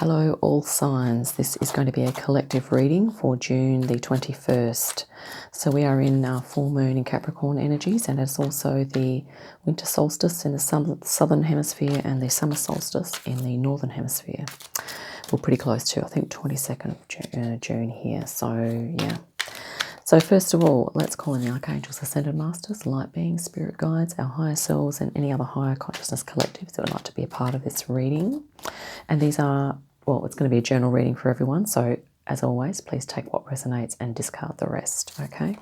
Hello all signs, this is going to be a collective reading for June the 21st. So we are in full moon in Capricorn energies, and it's also the winter solstice in the southern hemisphere and the summer solstice in the northern hemisphere. We're pretty close to, I think, 22nd of June here. So yeah. So first of all, let's call in the archangels, ascended masters, light beings, spirit guides, our higher selves, and any other higher consciousness collectives that would like to be a part of this reading. And these are, well, it's going to be a general reading for everyone. So as always, please take what resonates and discard the rest. Okay.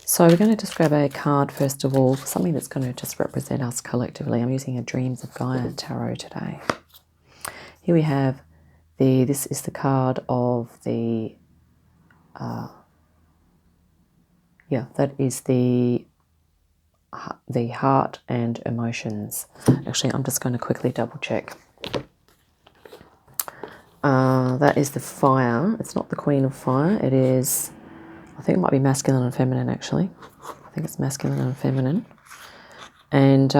So we're going to just grab a card first of all, something that's going to just represent us collectively. I'm using a Dreams of Gaia tarot today. Here we have this is the card of the that is the heart and emotions. Actually, I'm just going to quickly double check. That is the fire. It's not the Queen of Fire. It is, I think it might be masculine and feminine actually. I think it's masculine and feminine. And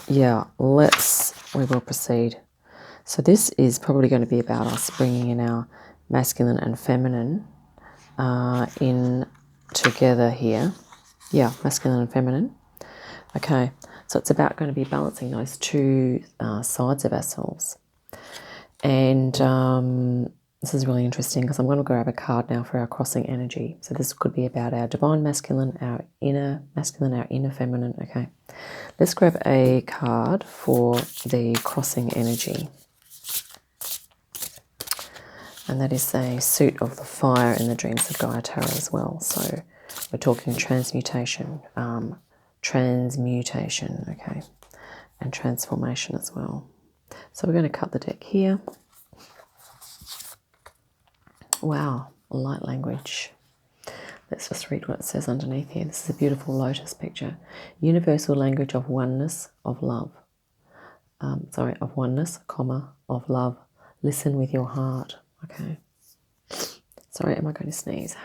yeah, we will proceed. So this is probably going to be about us bringing in our masculine and feminine in together here. Yeah, masculine and feminine. Okay, so it's about going to be balancing those two sides of ourselves. And this is really interesting because I'm going to grab a card now for our crossing energy. So this could be about our divine masculine, our inner masculine, our inner feminine. Okay, let's grab a card for the crossing energy. And that is a suit of the fire in the Dreams of Gaia tarot as well. So we're talking transmutation, okay, and transformation as well. So we're going to cut the deck here. Wow, light language. Let's just read what it says underneath here. This is a beautiful lotus picture. Universal language of oneness, of love. Of oneness, of love. Listen with your heart. Okay. Sorry, am I going to sneeze?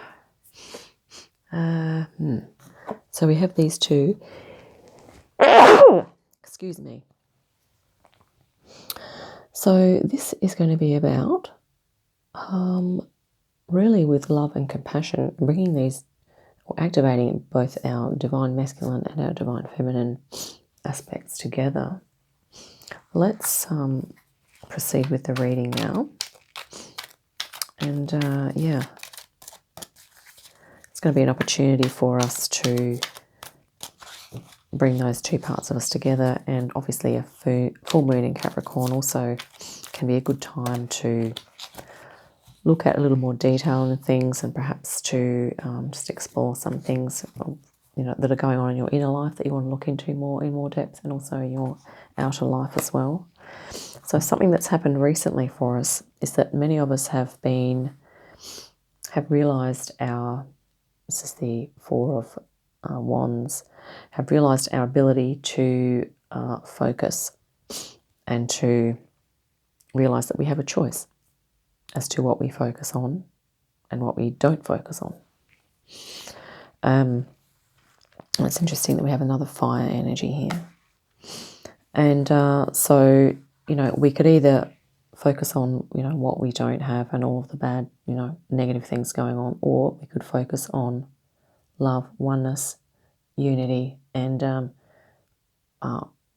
So we have these two. Excuse me. So this is going to be about really with love and compassion, bringing these, or activating both our divine masculine and our divine feminine aspects together. Let's proceed with the reading now. And yeah, it's going to be an opportunity for us to bring those two parts of us together. And obviously a full moon in Capricorn also can be a good time to look at a little more detail in things, and perhaps to just explore some things that are going on in your inner life that you want to look into in more depth, and also your outer life as well. So something that's happened recently for us is that many of us have realized this is the Four of Wands, have realized our ability to focus and to realize that we have a choice as to what we focus on and what we don't focus on. It's interesting that we have another fire energy here. And so, we could either focus on, what we don't have and all of the bad, negative things going on, or we could focus on love, oneness, unity, and,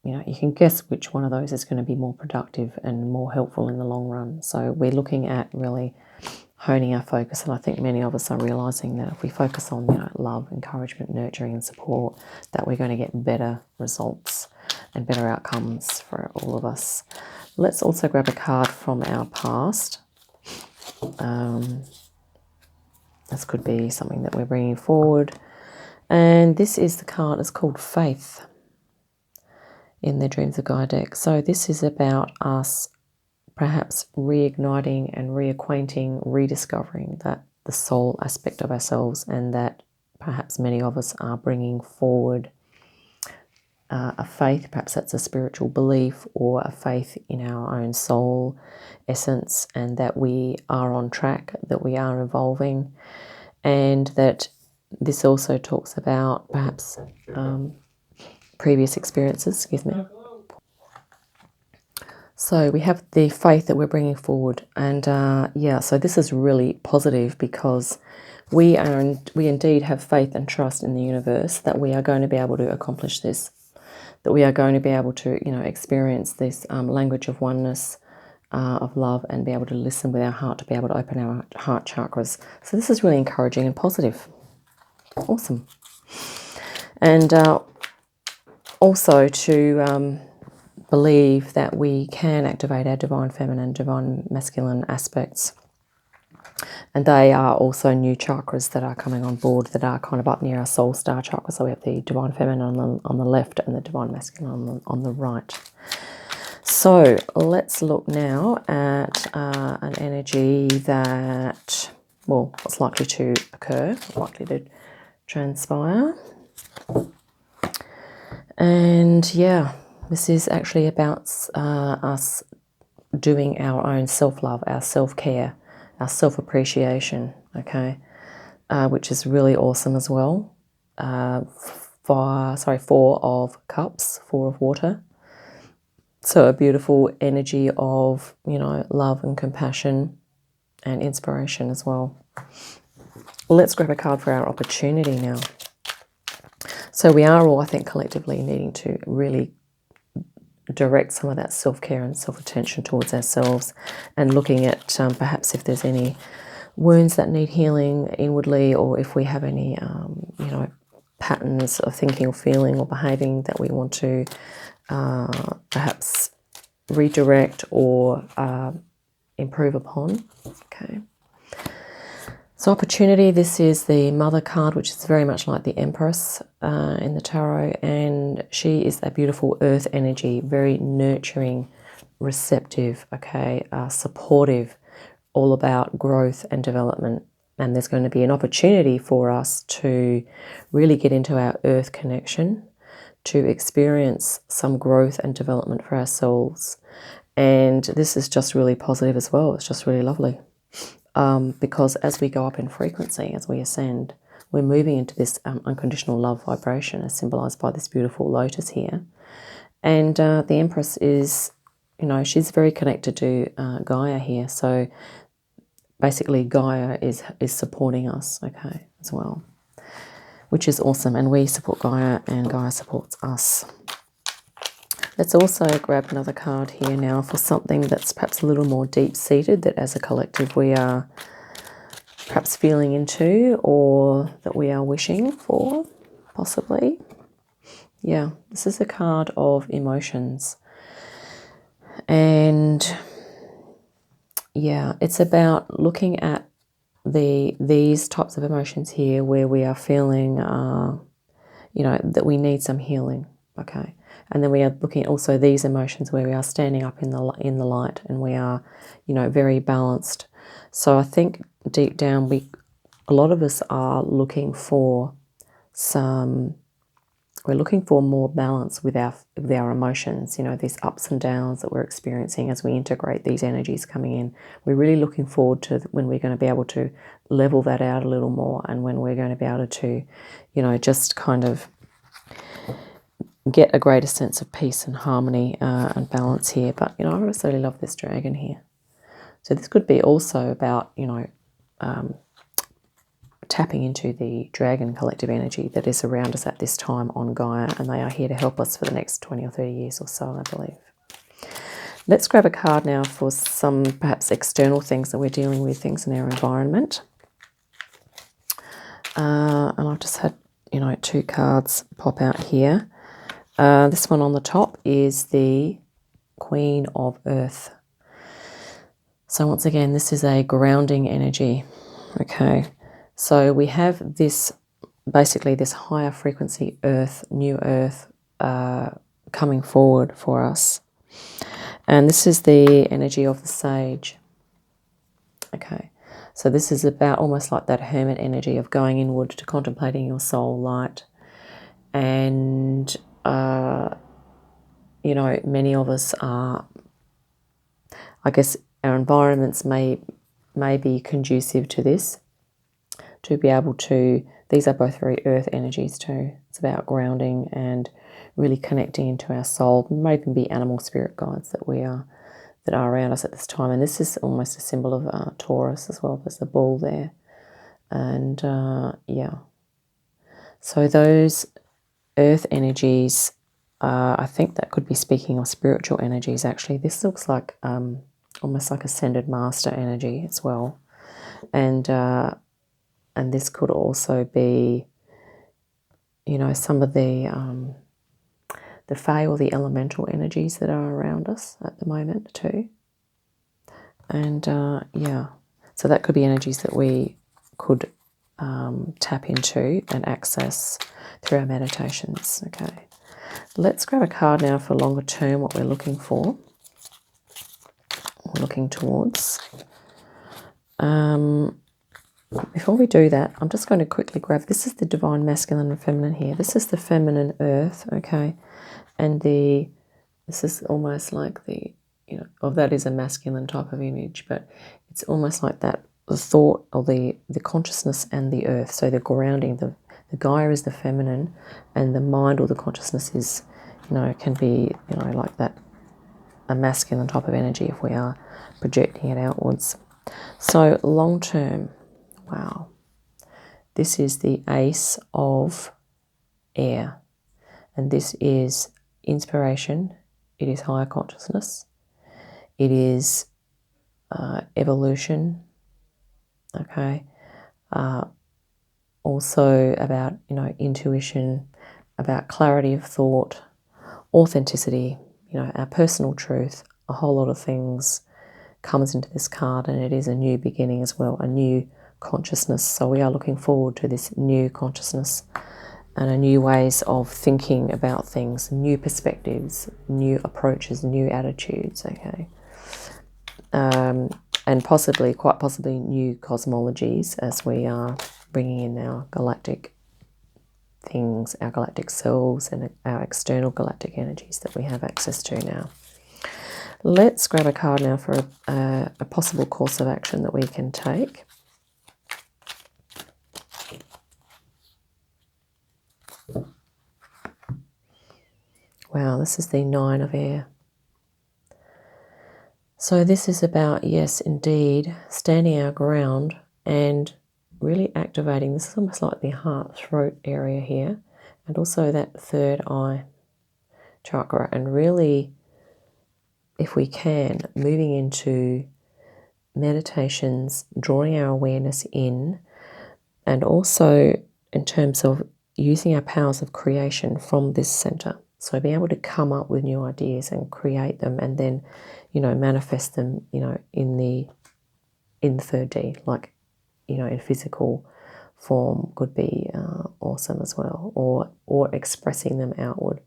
you can guess which one of those is going to be more productive and more helpful in the long run. So we're looking at really honing our focus, and I think many of us are realizing that if we focus on, love, encouragement, nurturing, and support, that we're going to get better results and better outcomes for all of us. Let's also grab a card from our past. This could be something that we're bringing forward. And this is the card, it's called Faith in the Dreams of Gaia deck. So this is about us perhaps reigniting and reacquainting, rediscovering that the soul aspect of ourselves, and that perhaps many of us are bringing forward a faith. Perhaps that's a spiritual belief or a faith in our own soul essence, and that we are on track, that we are evolving, and that this also talks about perhaps previous experiences. So we have the faith that we're bringing forward, and yeah, so this is really positive because we indeed have faith and trust in the universe that we are going to be able to accomplish this, that we are going to be able to, experience this language of oneness, of love, and be able to listen with our heart, to be able to open our heart chakras. So this is really encouraging and positive. Awesome. And also to believe that we can activate our divine feminine, divine masculine aspects. And they are also new chakras that are coming on board that are kind of up near our soul star chakra. So we have the divine feminine on the left and the divine masculine on the right. So let's look now at an energy that, well, what's likely to occur, likely to transpire. And yeah, this is actually about us doing our own self-love, our self-care, our self-appreciation, okay, which is really awesome as well. Four of Cups, Four of Water. So a beautiful energy of, love and compassion and inspiration as well. Let's grab a card for our opportunity now. So we are all, I think, collectively needing to really direct some of that self-care and self-attention towards ourselves, and looking at perhaps if there's any wounds that need healing inwardly, or if we have any, patterns of thinking or feeling or behaving that we want to perhaps redirect or improve upon. Okay. So opportunity, this is the Mother card, which is very much like the Empress in the tarot, and she is a beautiful earth energy, very nurturing, receptive, okay, supportive, all about growth and development. And there's going to be an opportunity for us to really get into our earth connection, to experience some growth and development for ourselves. And this is just really positive as well. It's just really lovely. Because as we go up in frequency, as we ascend, we're moving into this unconditional love vibration, as symbolized by this beautiful lotus here. And the Empress is, she's very connected to Gaia here. So basically Gaia is supporting us, okay, as well, which is awesome. And we support Gaia and Gaia supports us. Let's also grab another card here now for something that's perhaps a little more deep-seated, that as a collective we are perhaps feeling into, or that we are wishing for, possibly. Yeah, this is a card of emotions. And yeah, it's about looking at these types of emotions here where we are feeling, that we need some healing, okay? And then we are looking at also these emotions where we are standing up in the light, and we are, very balanced. So I think deep down, a lot of us are looking for we're looking for more balance with our emotions, these ups and downs that we're experiencing as we integrate these energies coming in. We're really looking forward to when we're going to be able to level that out a little more, and when we're going to be able to, just kind of get a greater sense of peace and harmony and balance here. But, I really love this dragon here. So this could be also about, tapping into the dragon collective energy that is around us at this time on Gaia, and they are here to help us for the next 20 or 30 years or so, I believe. Let's grab a card now for some perhaps external things that we're dealing with, things in our environment. And I've just had, two cards pop out here. This one on the top is the Queen of Earth. So once again, this is a grounding energy, okay? So we have this, basically this higher frequency earth, new earth, coming forward for us. And this is the energy of the sage, okay? So this is about almost like that hermit energy of going inward to contemplating your soul light. And, many of us are, I guess our environments may be conducive to this, to be able to, these are both very earth energies too. It's about grounding and really connecting into our soul. It may even be animal spirit guides that we are that are around us at this time. And this is almost a symbol of Taurus as well. There's the bull there. And yeah. So those earth energies, I think that could be speaking of spiritual energies actually. This looks like almost like ascended master energy as well. And this could also be, you know, some of the fae or the elemental energies that are around us at the moment too. And yeah, so that could be energies that we could tap into and access through our meditations. Okay, let's grab a card now for longer term, what we're looking for, or looking towards. Before we do that, I'm just going to quickly grab, this is the divine masculine and feminine here. This is the feminine earth, okay? And this is almost like the, you know, well, that is a masculine type of image, but it's almost like that, the thought or the consciousness and the earth. So the grounding, the Gaia is the feminine, and the mind or the consciousness is, you know, can be, you know, like that, a masculine type of energy if we are projecting it outwards. So long term, wow, this is the Ace of Air, and this is inspiration, it is higher consciousness, it is evolution, okay, also about, you know, intuition, about clarity of thought, authenticity, you know, our personal truth, a whole lot of things comes into this card, and it is a new beginning as well, a new consciousness. So we are looking forward to this new consciousness and a new ways of thinking about things, new perspectives, new approaches, new attitudes, okay, and possibly, quite possibly, new cosmologies as we are bringing in our galactic things, our galactic selves, and our external galactic energies that we have access to now. Let's grab a card now for a possible course of action that we can take. Wow, this is the Nine of Air. So this is about, yes, indeed, standing our ground and really activating. This is almost like the heart, throat area here, and also that third eye chakra, and really, if we can, moving into meditations, drawing our awareness in, and also in terms of using our powers of creation from this center. So being able to come up with new ideas and create them, and then, you know, manifest them, you know, in the 3D, like, you know, in physical form could be awesome as well, or expressing them outward.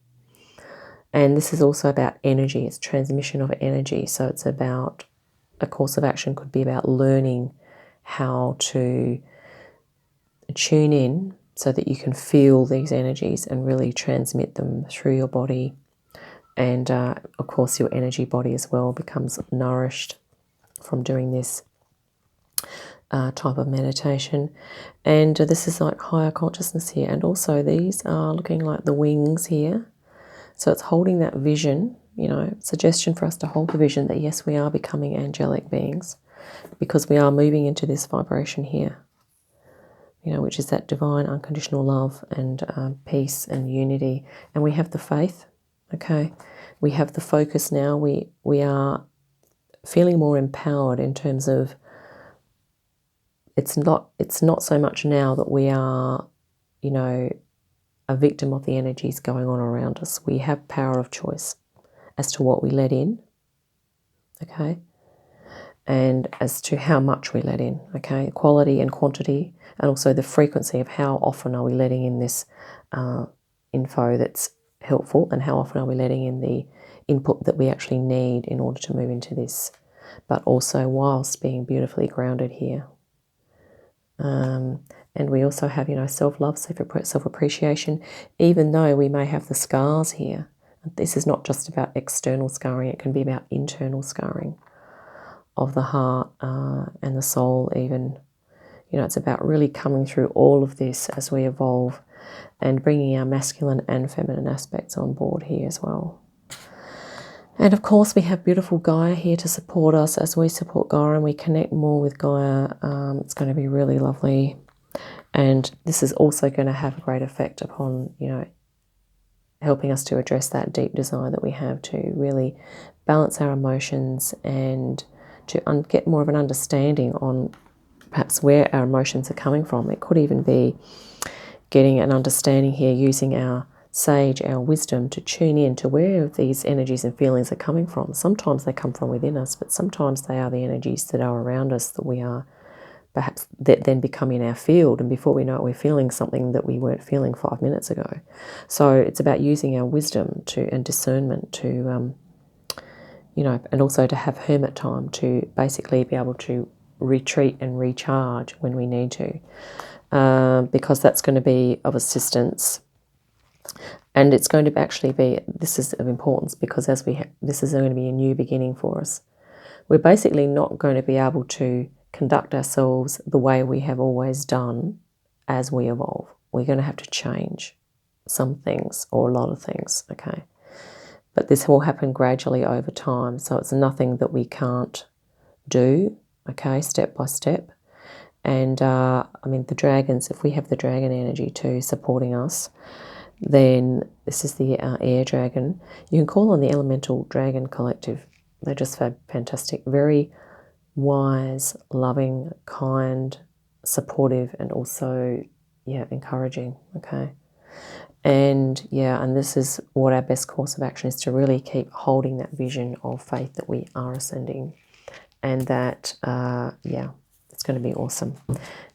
And this is also about energy. It's transmission of energy. So it's about, a course of action could be about learning how to tune in so that you can feel these energies and really transmit them through your body. And of course your energy body as well becomes nourished from doing this type of meditation. And this is like higher consciousness here. And also these are looking like the wings here. So it's holding that vision, you know, suggestion for us to hold the vision that yes, we are becoming angelic beings, because we are moving into this vibration here, you know, which is that divine unconditional love and peace and unity. And we have the faith, okay? We have the focus now. We are feeling more empowered in terms of, it's not so much now that we are, you know, a victim of the energies going on around us. We have power of choice as to what we let in, okay? And as to how much we let in, okay? Quality and quantity, and also the frequency of how often are we letting in this info that's helpful, and how often are we letting in the input that we actually need in order to move into this, but also whilst being beautifully grounded here. And we also have, you know, self-love, self-appreciation, even though we may have the scars here. This is not just about external scarring, it can be about internal scarring of the heart and the soul even. You know, it's about really coming through all of this as we evolve and bringing our masculine and feminine aspects on board here as well. And of course, we have beautiful Gaia here to support us as we support Gaia and we connect more with Gaia. It's going to be really lovely. And this is also going to have a great effect upon, you know, helping us to address that deep desire that we have to really balance our emotions and to get more of an understanding on perhaps where our emotions are coming from. It could even be getting an understanding here using our sage, our wisdom, to tune in to where these energies and feelings are coming from. Sometimes they come from within us, but sometimes they are the energies that are around us that we are perhaps that then become in our field, and before we know it, we're feeling something that we weren't feeling 5 minutes ago. So it's about using our wisdom and discernment to, you know, and also to have hermit time to basically be able to retreat and recharge when we need to, because that's going to be of assistance. And it's going to actually be, this is of importance because as this is going to be a new beginning for us. We're basically not going to be able to conduct ourselves the way we have always done as we evolve. We're going to have to change some things or a lot of things, okay? But this will happen gradually over time, so it's nothing that we can't do, okay, step by step. And I mean, the dragons, if we have the dragon energy too supporting us, then this is the air dragon. You can call on the elemental dragon collective. They're just fantastic, very wise, loving, kind, supportive, and also, yeah, encouraging, okay? And yeah, and this is what our best course of action is, to really keep holding that vision of faith that we are ascending, and that, yeah, it's going to be awesome.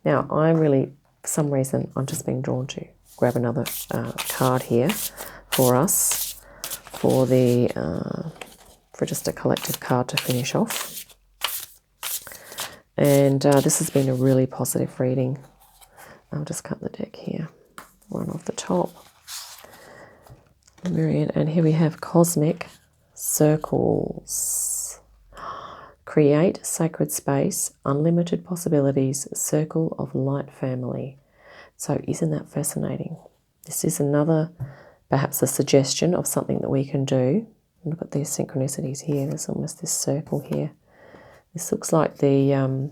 Now, I'm really, for some reason, I'm just being drawn to grab another card here for us, for the, for just a collective card to finish off. And this has been a really positive reading. I'll just cut the deck here, one off the top. And here we have cosmic circles. Create sacred space, unlimited possibilities, circle of light family. So isn't that fascinating? This is another, perhaps a suggestion of something that we can do. Look at these synchronicities here. There's almost this circle here. This looks like the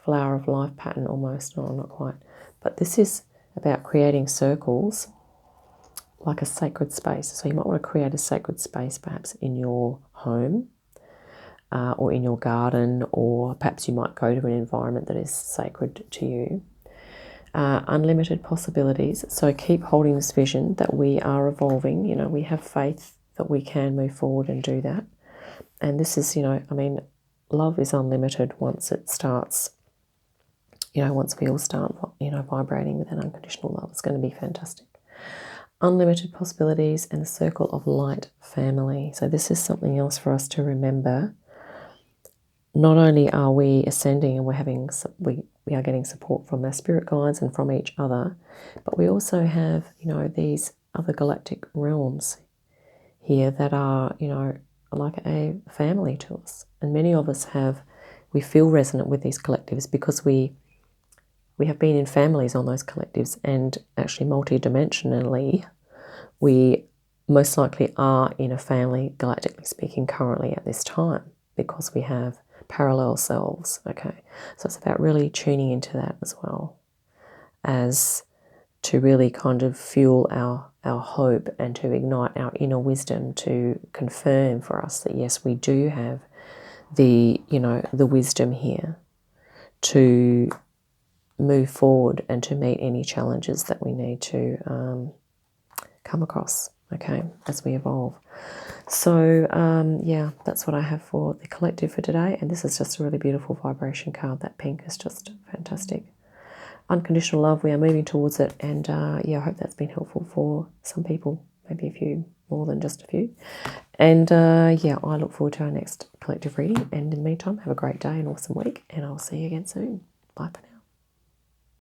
flower of life pattern almost. No, not quite. But this is about creating circles like a sacred space. So you might want to create a sacred space perhaps in your home or in your garden, or perhaps you might go to an environment that is sacred to you. Unlimited possibilities. So keep holding this vision that we are evolving. You know, we have faith that we can move forward and do that. And this is, you know, I mean, love is unlimited once it starts, you know, once we all start, you know, vibrating with that unconditional love. It's going to be fantastic. Unlimited possibilities and a circle of light family. So this is something else for us to remember. Not only are we ascending and we are getting support from our spirit guides and from each other, but we also have, you know, these other galactic realms here that are, you know, like a family to us. And many of us we feel resonant with these collectives because we have been in families on those collectives, and actually multidimensionally, we most likely are in a family, galactically speaking, currently at this time, because we have parallel selves, okay? So it's about really tuning into that as well, as to really kind of fuel our hope and to ignite our inner wisdom to confirm for us that yes, we do have the, you know, the wisdom here to move forward and to meet any challenges that we need to come across, okay, as we evolve. So yeah, that's what I have for the collective for today, and this is just a really beautiful vibration card. That pink is just fantastic. Unconditional love, we are moving towards it, and yeah, I hope that's been helpful for some people, maybe a few more than just a few. And yeah, I look forward to our next collective reading, and in the meantime, have a great day, an awesome week, and I'll see you again soon. Bye for now.